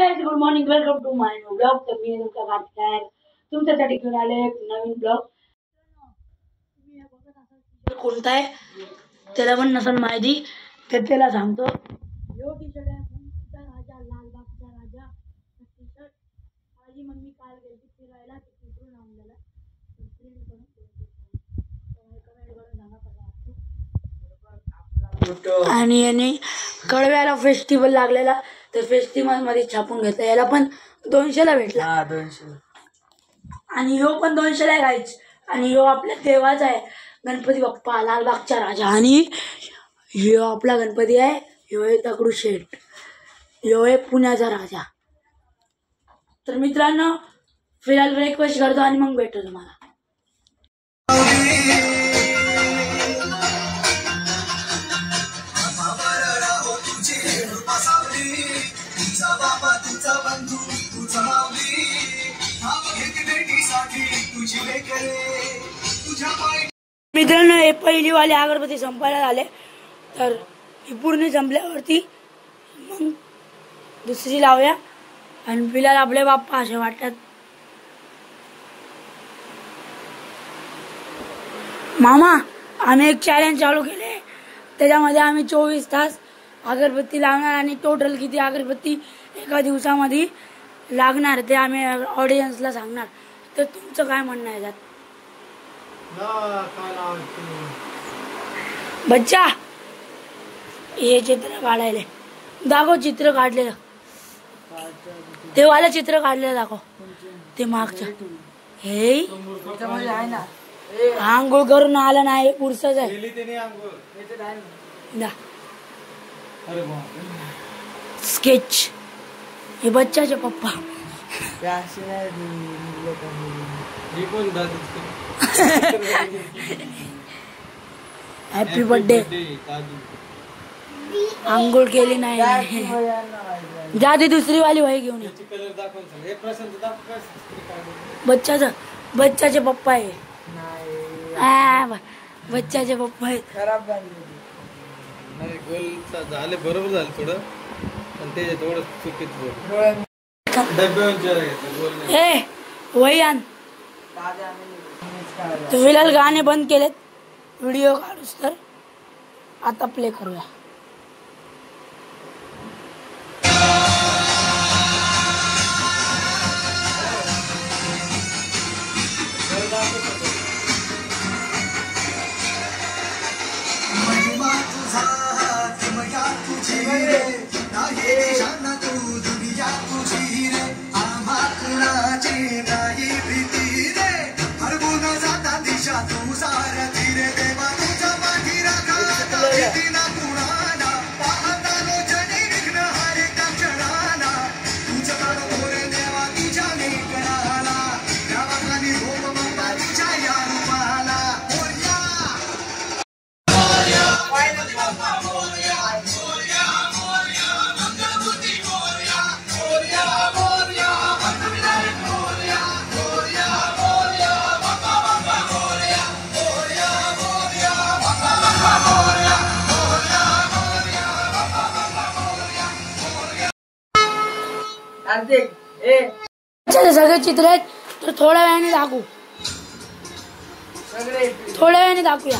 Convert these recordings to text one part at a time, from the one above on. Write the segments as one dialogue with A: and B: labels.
A: Guys, good morning, welcome to my new blog. तर मी तुमचा कार्तिक तुमच्यासाठी घेऊन आले एक नवीन ब्लॉग. तुम्ही बघत असाल कोणता आहे त्याला पण नसेल माहिती तर त्याला सांगतो. यो टी शर्ट आहे मुंबईचा राजा, लालबागचा राजा. टी शर्ट माझी मम्मी काल गेली फिरायला, तिकडून आणलेला. आणि याने कळव्याला फेस्टिवल लागलेला तर फेस्टिवल मध्ये छापून घेतला. याला पण 200ला भेटला. 200. आणि ह्यो पण 200ला घ्यायच. आणि ह्यो आपल्या देवाचा आहे, गणपती बाप्पा लालबागचा राजा. आणि ह्यो आपला गणपती आहे, ह्यो आहे दगडूशेठ, ह्यो आहे पुण्याचा राजा. तर मित्रांनो, फिलहाल ब्रेकफास्ट करतो आणि मग भेटतो तुम्हाला. मित्रांनो, हे पहिली वाले अगरबत्ती संपायला झाले तर ही पूर्ण संपल्यावरती मग दुसरी लावूया. आणि फिलहाल आपले बाप्पा असे वाटतात. मामा, आम्ही एक चॅलेंज चालू केले, त्याच्यामध्ये आम्ही 24 तास अगरबत्ती लावणार आणि टोटल किती अगरबत्ती एका दिवसामध्ये लागणार ते आम्ही ऑडियन्सला सांगणार. तर तुमचं काय म्हणणं आहे त्यात? बच्चा, हे चित्र काढायला दाखव. चित्र काढलेलं ते वाला चित्र काढलेलं दाखव. ते मागचं हे आंघोळ करून आलं नाही, पुरुषच आहे. स्केच. हे बच्चाचे पप्पा. Happy birthday. आंघोळ केली नाही. जा ती दुसरी वाली वही घेऊन ये. बच्चाचे पप्पा आहे. बच्चाचे पप्पा आहेत. खराब झाले, बरोबर झालं थोडं, पण ते थोडं चुकीचं. ए वही आण. फिलहाल गाणे बंद केलेत, व्हिडिओ काढूस तर आता प्ले करूया. सगळे चित्र आहेत तर थोड्या वेळाने दाखवू. थोड्या वेळाने दाखवूया.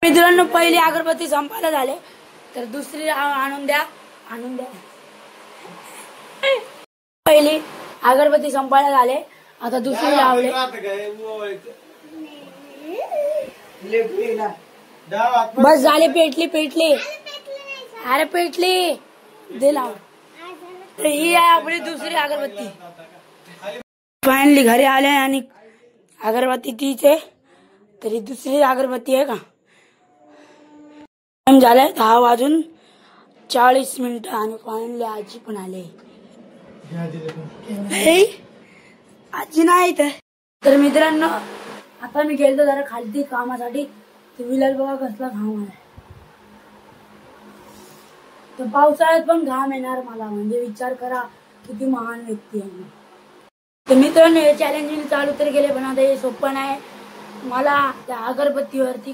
A: मित्रांनो, पहिली अगरबत्ती संपायला झाले तर दुसरी आणून द्या. पहिली अगरबत्ती संपायला झाले, आता दुसरी लावले. बस झाले. पेटली. अरे पेटली दे लाव. तर ही आहे आपली दुसरी अगरबत्ती. फायनली घरी आले आणि अगरबत्ती तीच आहे. तरी दुसरी अगरबत्ती आहे का. टाइम झालाय 10 वाजून 40 मिनिटं आणि फायनली आजी पण आले. आजी नाही तर मित्रांनो आता मी गेलो जरा खालती कामासाठी. विलाल बघा कसला घाम आलाय. तर पावसाळ्यात पण घाम येणार मला, म्हणजे विचार करा किती महान व्यक्ती आहे. तर मित्रांनो हे चॅलेंज मी चालू तर केले, पण आता हे सोपं नाही. मला त्या अगरबत्तीवरती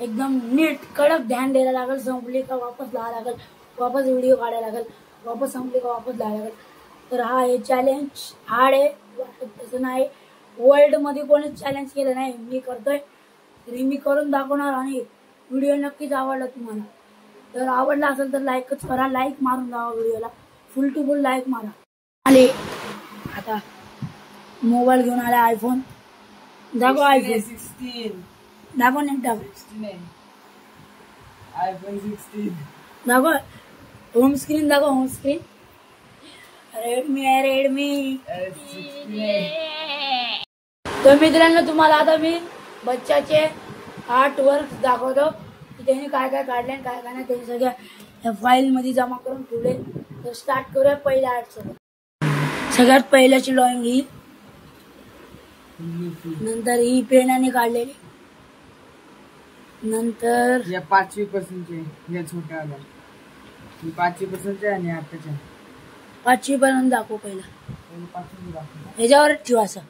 A: एकदम नीट कडक ध्यान द्यायला लागेल. संपली का वापस लावा लागेल, वापस व्हिडिओ काढायला लागेल, वापस संपली का वापस लावा लागेल. तर हा हे चॅलेंज हार्ड आहे, तसं नाही. वर्ल्ड मध्ये कोणीच चॅलेंज केलं नाही, मी करतोय. तरी मी करून दाखवणार. आणि व्हिडिओ नक्कीच आवडला तुम्हाला. तर आवडला असेल तर लाईकच करा, लाईक मारून जावा व्हिडिओला, फुल टू फुल लाईक मारा. आले आता मोबाईल घेऊन आला आयफोन. दाखव आयफोन
B: 16
A: दाखव नाही दाखव
B: आयफोन 16
A: दाखव. होम स्क्रीन दाखव, होम स्क्रीन. रेडमी आहे, रेडमी. तर मित्रांनो तुम्हाला आता मी बच्चाचे आर्ट वर्क दाखवतो की त्यांनी काय काय काढले आणि काय काय नाही. त्यांनी सगळ्या फाईल मध्ये जमा करून ठेवले. तर स्टार्ट करूया पहिल्या आर्ट सोबत. सगळ्यात पहिल्याची ड्रॉइंग ही, नंतर ही पेनाने काढलेली, नंतर
B: या 5वी या छोट्या आल्या 5वी आणि आताच्या
A: 5वी पर्यंत दाखव. पहिला
B: 5वी दाखव.
A: ह्याच्यावर ठेवा असं.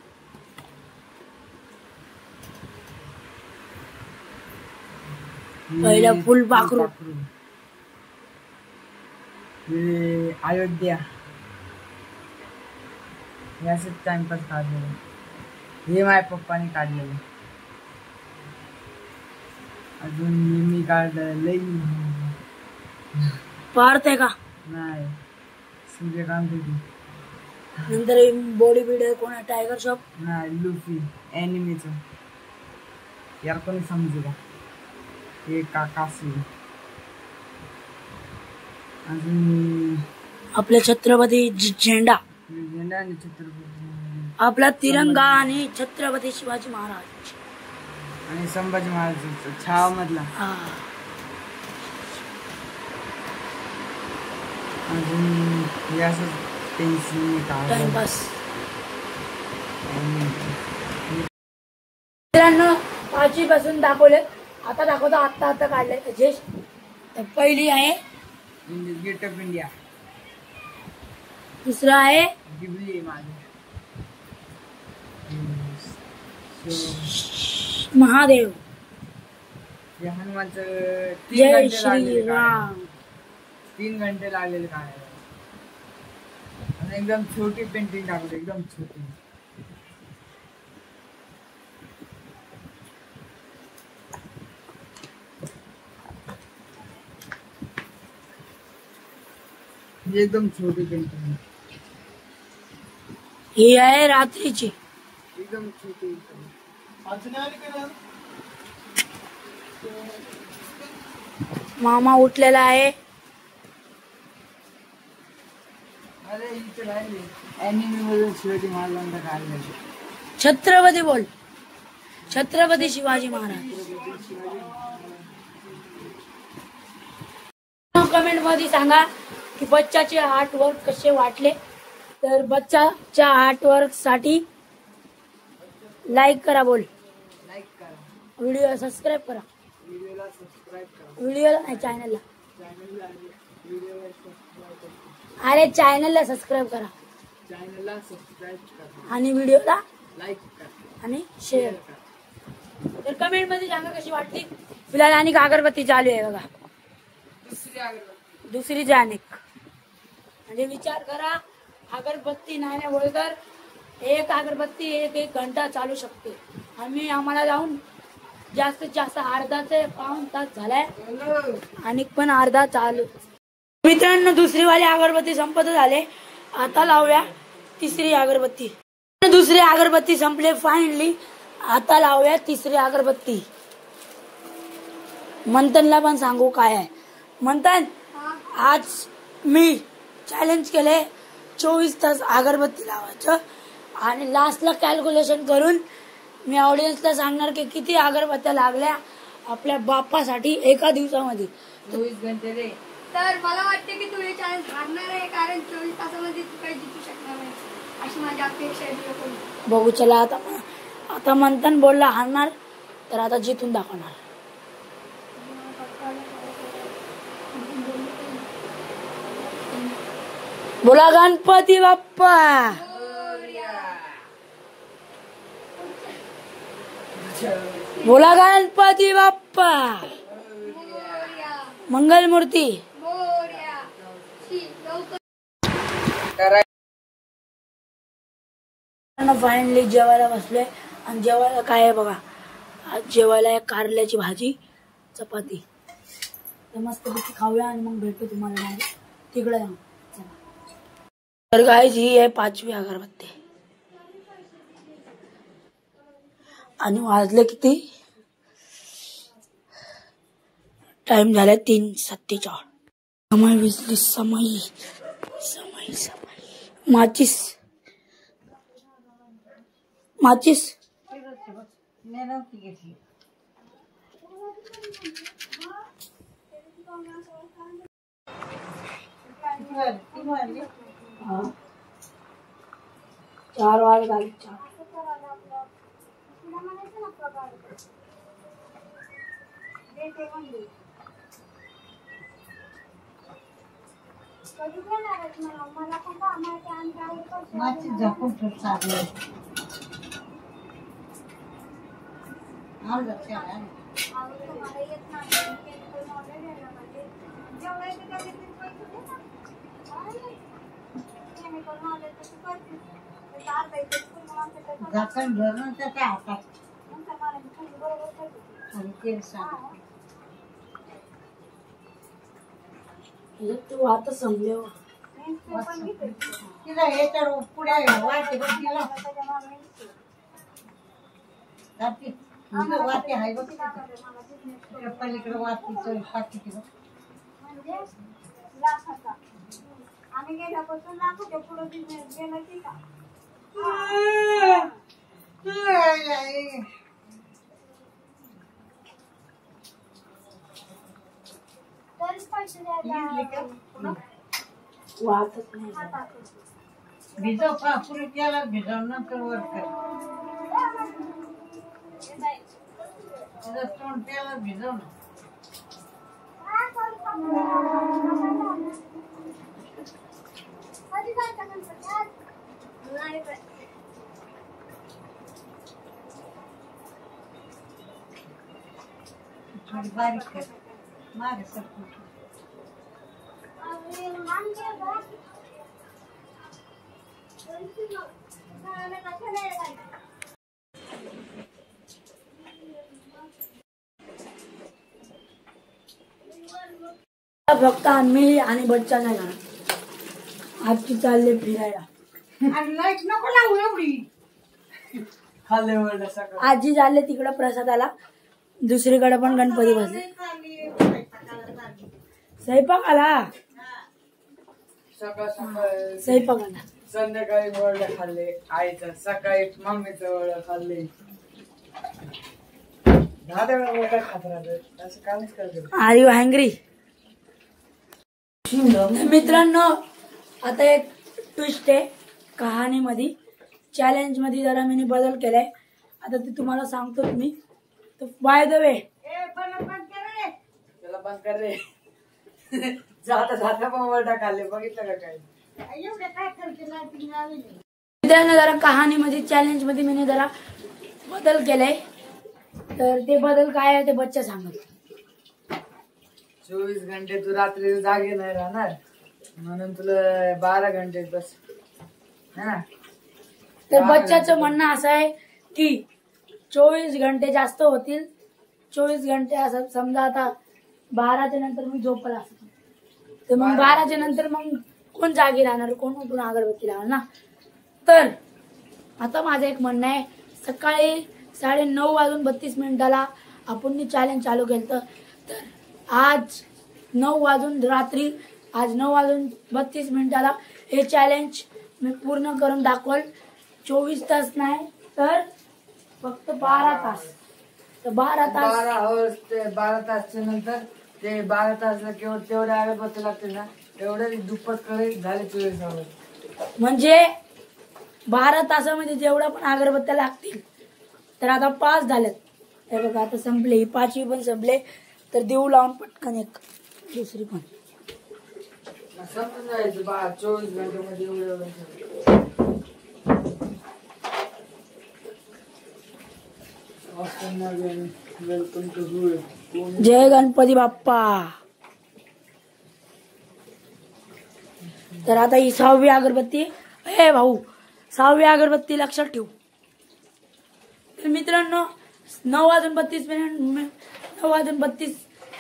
A: पहिला फुल पाखरू.
B: अयोध्या याच टाइमपास काढलेलं. हे माझ्या पप्पाने काढलेलं. अजून मी काढलं लई
A: पार्थ आहे का
B: नाही, सूर्यकांत होती.
A: नंतर बॉडी बिल्डर कोण आहे, टायगर श्रॉफ
B: नाही, लुफी एनिमीच. यार कोणी समजू का, हे काकासी. अजून
A: आपल्या छत्रपती झेंडा,
B: झेंडा आणि छत्रपती,
A: आपला तिरंगा आणि छत्रपती शिवाजी महाराज
B: आणि संभाजी महाराज छावा मधला. अजून याच पेन्सिल
A: टाइमपास. मित्रांनो 5वी पासून दाखवले, आता दाखवतो आता काढले त्याचे. तर पहिली आहे
B: गेट ऑफ इंडिया.
A: दुसरा आहे
B: गिबली माझे
A: महादेव.
B: हनुमानचं
A: जय श्री राम.
B: 3 घंटे लागलेले काढायला. आणि एकदम छोटी पेंटिंग टाकली, एकदम छोटी. एकदम छोटी पेंटिंग.
A: ही आहे रात्रीची,
B: एकदम छोटी.
A: मामा उठलेला आहे.
B: अरे इथे राहिले एनिमी मधून शिवाजी महाराजांना काढलेले.
A: छत्रपती बोल, छत्रपती शिवाजी महाराज. कमेंट मध्ये सांगा की बच्चाचे आर्ट वर्क कसे वाटले. तर बच्चाच्या आर्ट वर्क साठी लाईक करा. बोल,
B: लाईक करा,
A: व्हिडिओ सबस्क्राईब करा.
B: व्हिडिओला सबस्क्राईब करा.
A: व्हिडिओला नाही, चॅनलला.
B: व्हिडिओला सबस्क्राईब करा.
A: अरे चॅनलला सबस्क्राईब करा.
B: चॅनलला सबस्क्राईब करा
A: आणि व्हिडिओला
B: लाईक करा
A: आणि शेअर करा. तर कमेंट मध्ये सांगा कशी वाटली. फिलहाल आणि अगरबत्ती चालू आहे बघा. दुसरी अनेक, म्हणजे विचार करा अगरबत्ती नाही बोलकर एक अगरबत्ती एक घंटा चालू शकते. आम्ही आम्हाला जाऊन जास्तीत जास्त अर्धा ते पाऊण तास झालाय आणि पण अर्धा चालू. मित्रांनो दुसरी वाली अगरबत्ती संपत झाले. आता लावूया तिसरी अगरबत्ती. दुसरी अगरबत्ती संपले फायनली. आता लावूया तिसरी अगरबत्ती. मंथनला पण सांगू काय आहे. मंथन आज मी चॅलेंज केले 24 तास अगरबत्ती लावायचं आणि लास्टला कॅल्क्युलेशन करून मी ऑडियन्सला सांगणार की किती अगरबत्त्या लागल्या आपल्या बाप्पासाठी एका दिवसामध्ये.
B: 24 घंटे रे.
C: तर मला वाटते की तू हे चॅलेंज हारणार आहे, कारण 24 तासामध्ये तू काही जिंकू शकणार नाही अशी माझी अपेक्षा आहे तुझ्याकडून.
A: बघू चला. आता मंथन बोलला हारणार, तर आता जितून दाखवणार. बोला गणपती बाप्पा. बोला गणपती बाप्पा. मंगलमूर्ती. फायनली जेवायला बसलोय. आणि जेवायला काय आहे बघा, आज जेवायला आहे कारल्याची भाजी, चपाती. तर मस्तपैकी खाऊया आणि मग भेटू तुम्हाला तिकडे जाऊ. तर गाईज ही आहे 5वी अगरबत्ती. आणि वाजले किती, टाइम झालाय 3:47. समय विजली समय समय समय. माचिस माचिस हाँ 4 वाजता 4.
B: झाकण भरून त्याच्या हातात आणि तेल सांग.
A: तू आता संपले
B: तिला हे तर पुढे वाटे तिला वाटे आहे बघ, पलीकडे वाटीचं पाठी
C: आम्ही गेल्यापासून लाखाच्या पुढे बिझनेस गेला की का
A: वाहतच नाही.
B: भिजव का पुढे त्याला भिजव नंतर वर कर. तोंड त्याला भिजव ना. थोडी बारीक कर मागे सरकून.
A: फक्त आम्ही आणि बच्चा नाही घरात. आजची चालले फिरायला.
B: लाईट नको लावू एवढी. खाल्ले वरला सगळं.
A: आजी चालले तिकडे प्रसादाला, दुसरीकडे पण गणपती बसले. स्वयंपाकाला
B: सकाळ सकाळ
A: स्वयंपाकाला
B: संध्याकाळी वरला खाल्ले आईचं, सकाळी मम्मीचं वरला खाल्ले. 10 वेळा वरला खात राहतात असं कामच करतो.
A: Are you hungry. मित्रांनो आता एक ट्विस्ट आहे कहाणीमध्ये, चॅलेंज मध्ये जरा मी बदल केलाय. आता ते तुम्हाला सांगतो तुम्ही. तर बाय द वे
B: त्याला बंद कर रे. जाता जाता पण वरडा खाल्ले बघितलं का काय.
A: मित्रांनो जरा कहाणीमध्ये चॅलेंज मध्ये मी जरा बदल केलाय. तर ते बदल काय आहे ते बच्चा सांगत.
B: 24 घंटे तू रात्री जागे नाही राहणार म्हणून तुला 12 घंटे बस.
A: तर बच्चाचं म्हणणं असं आहे की 24 घंटे जास्त होतील. 24 घंटे असं समजा आता 12च्या नंतर मी झोपला असतो, तर मग 12च्या नंतर मग कोण जागी राहणार, कोण उठून अगरबत्ती लावणार ना. तर आता माझं एक म्हणणं आहे, सकाळी 9:32 आपण चॅलेंज चालू केलं. तर आज 9 वाजून रात्री आज 9:32 हे चॅलेंज मी पूर्ण करून दाखवल. 24 तास नाही तर फक्त 12 तास. तर 12 तास
B: 12 तासच्या नंतर ते 12 तासला केवळ तेवढ्या अगरबत्ती लागते ना तेवढे दुप्पट कडे झाले 24 तास.
A: म्हणजे 12 तासामध्ये जेवढ्या पण अगरबत्त्या लागतील तर आता 5 झाल्यात. हे बघा आता संपले, ही 5वी पण संपले. तर देऊ लावून पटकन एक दुसरी पण.
B: समजून जायचं 24 घंट्यामध्ये एवढं. Welcome to Dhule.
A: जय गणपती बाप्पा. तर आता ही 6वी अगरबत्ती. ए भाऊ, 6वी अगरबत्ती लक्षात ठेव. तर मित्रांनो 9:32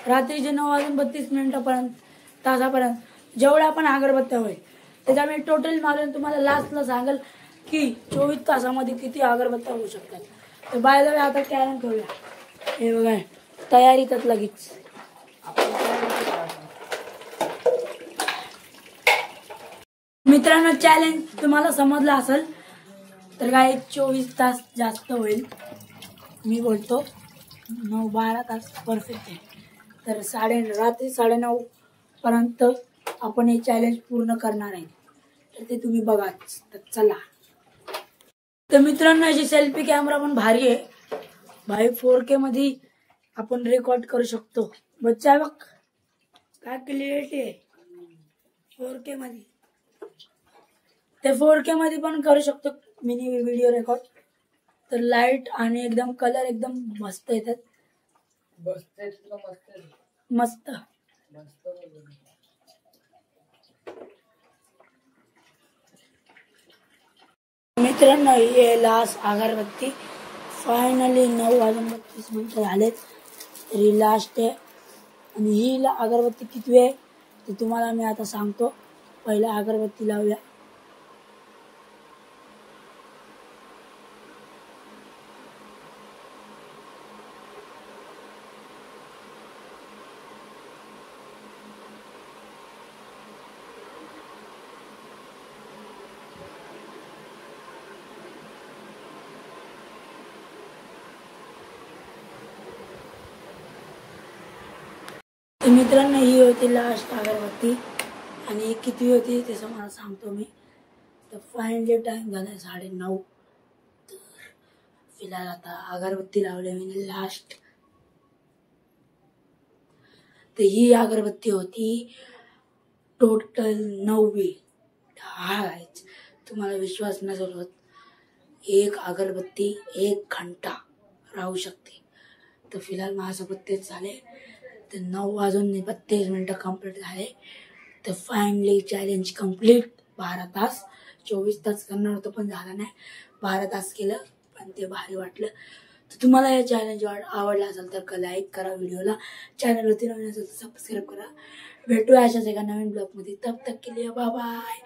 A: रात्रीचे 9:32 तासापर्यंत जेवढ्या पण अगरबत्त्या होईल त्याच्या मी टोटल मारून तुम्हाला लास्टला सांगेल की 24 तासामध्ये किती अगरबत्त्या होऊ शकतात. तर बाय द वे आता कॅरम खेळूया. हे बघा तयारीतच लगेच. मित्रांनो चॅलेंज तुम्हाला समजलं असेल तर काय 24 तास जास्त होईल. मी बोलतो 9-12 तास परफेक्ट आहे. तर रात्री 9:30 पर्यंत आपण हे चॅलेंज पूर्ण करणार आहे. तर ते तुम्ही बघाच. तर चला. तर मित्रांनो याची सेल्फी कॅमेरा पण भारी आहे भाई. 4K मध्ये आपण रेकॉर्ड करू शकतो. बच्चा बघ काय क्लिअरिटी आहे 4K मध्ये. ते 4K मध्ये पण करू शकतो मिनी व्हिडिओ रेकॉर्ड. तर लाईट आणि एकदम कलर एकदम मस्त येतात. मस्त. मित्रांनो हे लास्ट अगरबत्ती फायनली 9:32 झालेत. तर ही लास्ट आहे. आणि ही अगरबत्ती किती आहे ते तुम्हाला मी आता सांगतो. पहिला अगरबत्ती लावूया. तर मित्रांनो ही होती लास्ट अगरबत्ती. आणि किती होती ते मला सांगतो मी. तर फायनली टाइम झाला 9:30. तर फिलहाल आता अगरबत्ती लावली मी लास्ट. तर ही अगरबत्ती होती टोटल 9वी. तुम्हाला विश्वास नसेल होत एक अगरबत्ती 1 घंटा राहू शकते. तर फिलहाल माझ्यासोबत तेच झाले. तर 9:32 कंप्लीट झाले. तर फायनली चॅलेंज कंप्लीट. 12 तास 24 तास करणार होतं पण झालं नाही. 12 तास केलं पण ते भारी वाटलं. तर तुम्हाला हे चॅलेंज आवडला असेल तर लाईक करा व्हिडिओला. चॅनलवरती नवीन असेल तर सबस्क्राईब करा. भेटूया अशाच एका नवीन ब्लॉगमध्ये. तब तक के लिए बाय बाय.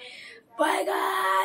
A: बाय गाय.